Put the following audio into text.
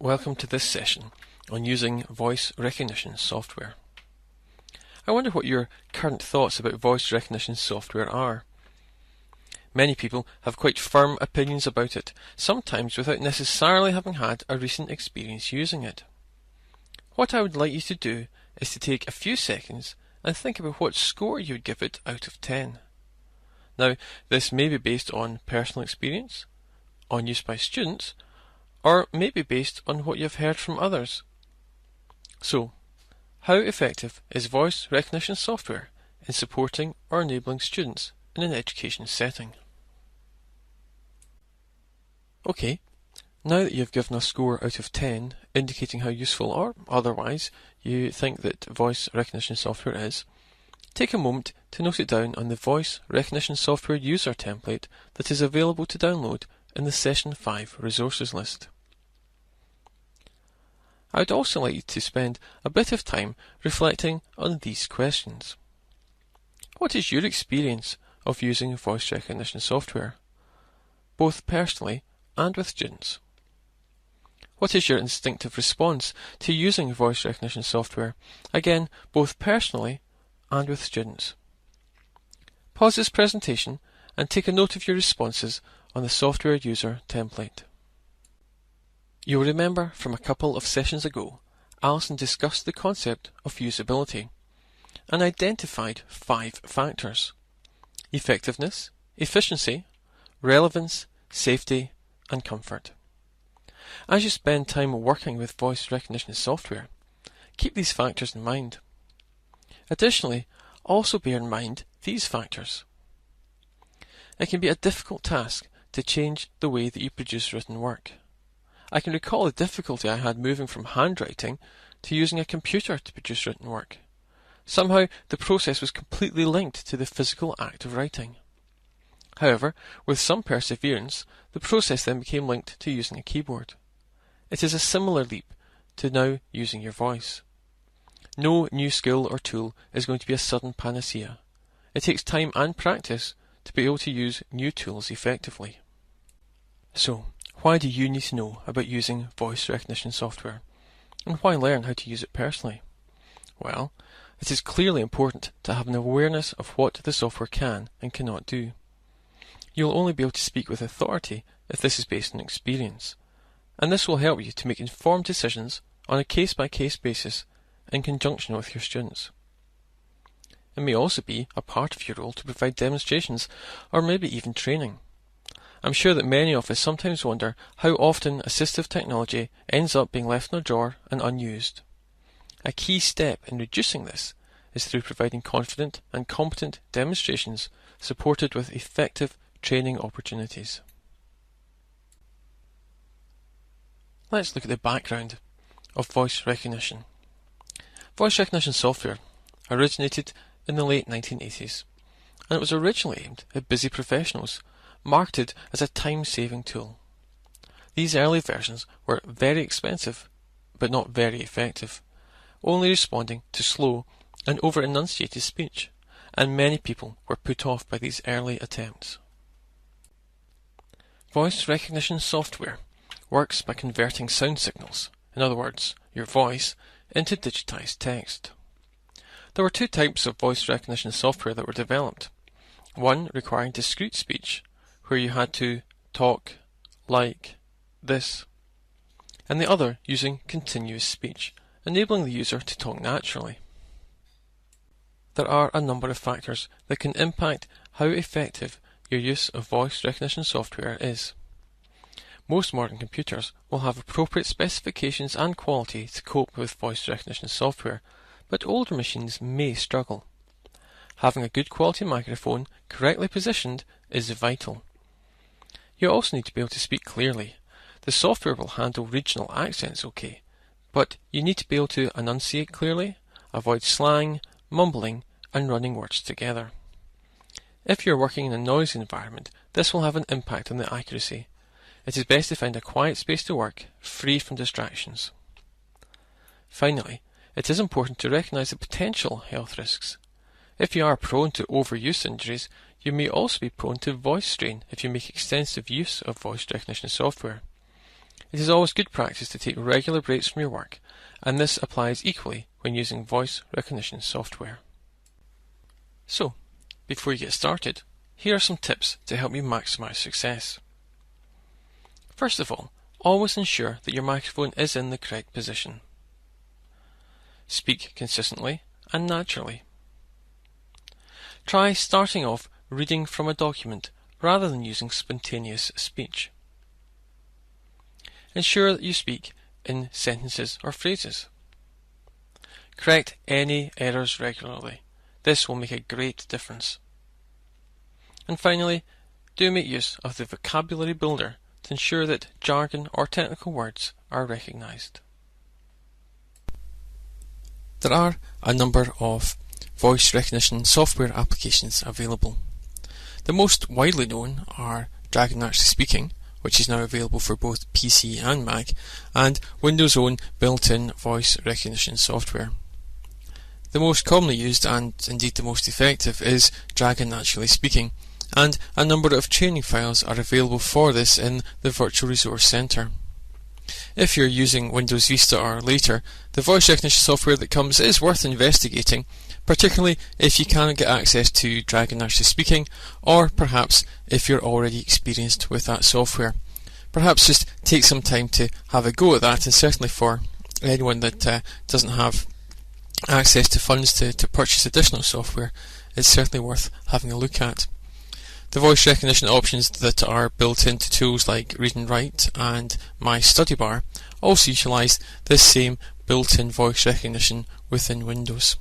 Welcome to this session on using voice recognition software. I wonder what your current thoughts about voice recognition software are. Many people have quite firm opinions about it, sometimes without necessarily having had a recent experience using it. What I would like you to do is to take a few seconds and think about what score you would give it out of 10. Now, this may be based on personal experience, on use by students, or maybe based on what you've heard from others. So, how effective is voice recognition software in supporting or enabling students in an education setting? Okay, now that you've given a score out of 10 indicating how useful or otherwise you think that voice recognition software is, take a moment to note it down on the voice recognition software user template that is available to download in the Session 5 resources list. I would also like you to spend a bit of time reflecting on these questions. What is your experience of using voice recognition software, both personally and with students? What is your instinctive response to using voice recognition software, again, both personally and with students? Pause this presentation and take a note of your responses on the software user template. You'll remember from a couple of sessions ago, Alison discussed the concept of usability and identified 5 factors: effectiveness, efficiency, relevance, safety, and comfort. As you spend time working with voice recognition software, keep these factors in mind. Additionally, also bear in mind these factors. It can be a difficult task to change the way that you produce written work. I can recall the difficulty I had moving from handwriting to using a computer to produce written work. Somehow the process was completely linked to the physical act of writing. However, with some perseverance, the process then became linked to using a keyboard. It is a similar leap to now using your voice. No new skill or tool is going to be a sudden panacea. It takes time and practice to be able to use new tools effectively. So, why do you need to know about using voice recognition software? And why learn how to use it personally? Well, it is clearly important to have an awareness of what the software can and cannot do. You'll only be able to speak with authority if this is based on experience, and this will help you to make informed decisions on a case-by-case basis in conjunction with your students. It may also be a part of your role to provide demonstrations or maybe even training. I'm sure that many of us sometimes wonder how often assistive technology ends up being left in a drawer and unused. A key step in reducing this is through providing confident and competent demonstrations supported with effective training opportunities. Let's look at the background of voice recognition. Voice recognition software originated in the late 1980s, and it was originally aimed at busy professionals, marketed as a time-saving tool. These early versions were very expensive, but not very effective, only responding to slow and over-enunciated speech, and many people were put off by these early attempts. Voice recognition software works by converting sound signals, in other words, your voice, into digitized text. There were 2 types of voice recognition software that were developed. One requiring discrete speech, where you had to talk like this, and the other using continuous speech, enabling the user to talk naturally. There are a number of factors that can impact how effective your use of voice recognition software is. Most modern computers will have appropriate specifications and quality to cope with voice recognition software, but older machines may struggle. Having a good quality microphone correctly positioned is vital. You also need to be able to speak clearly. The software will handle regional accents okay, but you need to be able to enunciate clearly, avoid slang, mumbling, and running words together. If you're working in a noisy environment, this will have an impact on the accuracy. It is best to find a quiet space to work, free from distractions. Finally, it is important to recognise the potential health risks. If you are prone to overuse injuries, you may also be prone to voice strain if you make extensive use of voice recognition software. It is always good practice to take regular breaks from your work, and this applies equally when using voice recognition software. So, before you get started, here are some tips to help you maximize success. First of all, always ensure that your microphone is in the correct position. Speak consistently and naturally. Try starting off reading from a document rather than using spontaneous speech. Ensure that you speak in sentences or phrases. Correct any errors regularly. This will make a great difference. And finally, do make use of the vocabulary builder to ensure that jargon or technical words are recognised. There are a number of voice recognition software applications available. The most widely known are Dragon Naturally Speaking, which is now available for both PC and Mac, and Windows' own built-in voice recognition software. The most commonly used, and indeed the most effective, is Dragon Naturally Speaking, and a number of training files are available for this in the Virtual Resource Centre. If you're using Windows Vista or later, the voice recognition software that comes is worth investigating, particularly if you cannot get access to Dragon Naturally Speaking, or perhaps if you're already experienced with that software. Perhaps just take some time to have a go at that, and certainly for anyone that doesn't have access to funds to purchase additional software, it's certainly worth having a look at. The voice recognition options that are built into tools like Read and Write and My Study Bar also utilise this same built-in voice recognition within Windows.